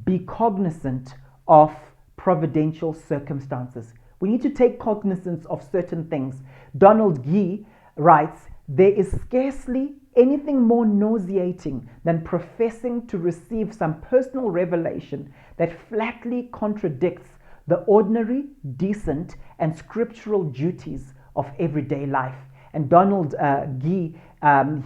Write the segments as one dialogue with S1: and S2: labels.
S1: be cognizant of providential circumstances. We need to take cognizance of certain things. Donald Gee writes, there is scarcely anything more nauseating than professing to receive some personal revelation that flatly contradicts the ordinary, decent, and scriptural duties of everyday life. And Donald Gee,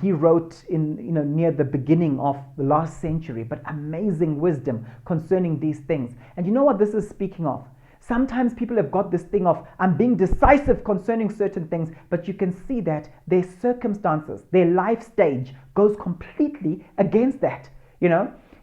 S1: he wrote in near the beginning of the last century, but amazing wisdom concerning these things. And you know what this is speaking of? Sometimes people have got this thing of, I'm being decisive concerning certain things, but you can see that their circumstances, their life stage goes completely against that.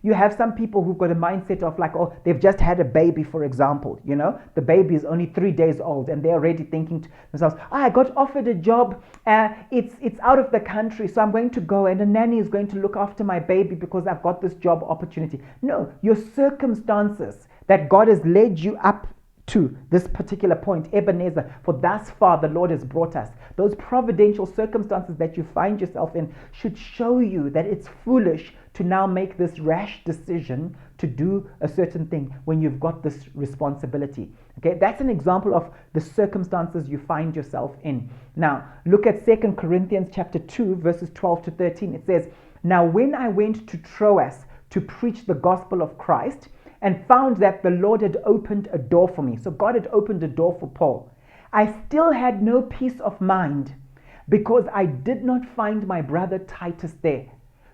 S1: You have some people who've got a mindset of like, oh, they've just had a baby, for example. The baby is only 3 days old and they're already thinking to themselves, I got offered a job, it's out of the country, so I'm going to go and a nanny is going to look after my baby because I've got this job opportunity. No, your circumstances that God has led you up to this particular point, Ebenezer, for thus far the Lord has brought us. Those providential circumstances that you find yourself in should show you that it's foolish to now make this rash decision to do a certain thing when you've got this responsibility. Okay, that's an example of the circumstances you find yourself in. Now, look at 2 Corinthians chapter 2, verses 12 to 13. It says, now when I went to Troas to preach the gospel of Christ, and found that the Lord had opened a door for me. So God had opened a door for Paul. I still had no peace of mind because I did not find my brother Titus there.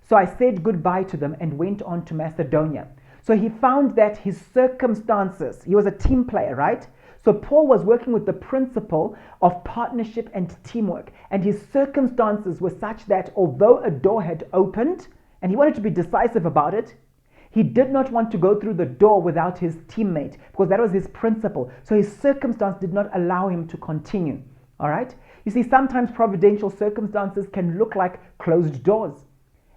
S1: So I said goodbye to them and went on to Macedonia. So he found that his circumstances, he was a team player, right? So Paul was working with the principle of partnership and teamwork. And his circumstances were such that although a door had opened, and he wanted to be decisive about it, he did not want to go through the door without his teammate because that was his principle. So his circumstance did not allow him to continue. All right? You see, sometimes providential circumstances can look like closed doors.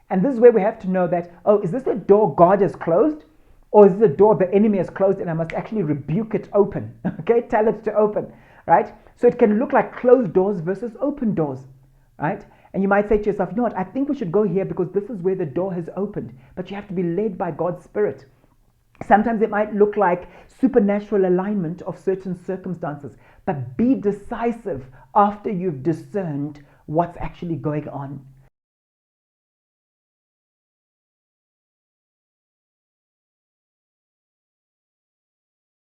S1: And this is where we have to know that, oh, is this a door God has closed? Or is this a door the enemy has closed and I must actually rebuke it open? Okay? Tell it to open. Right? So it can look like closed doors versus open doors. Right? And you might say to yourself, you know what, I think we should go here because this is where the door has opened. But you have to be led by God's Spirit. Sometimes it might look like supernatural alignment of certain circumstances. But be decisive after you've discerned what's actually going on.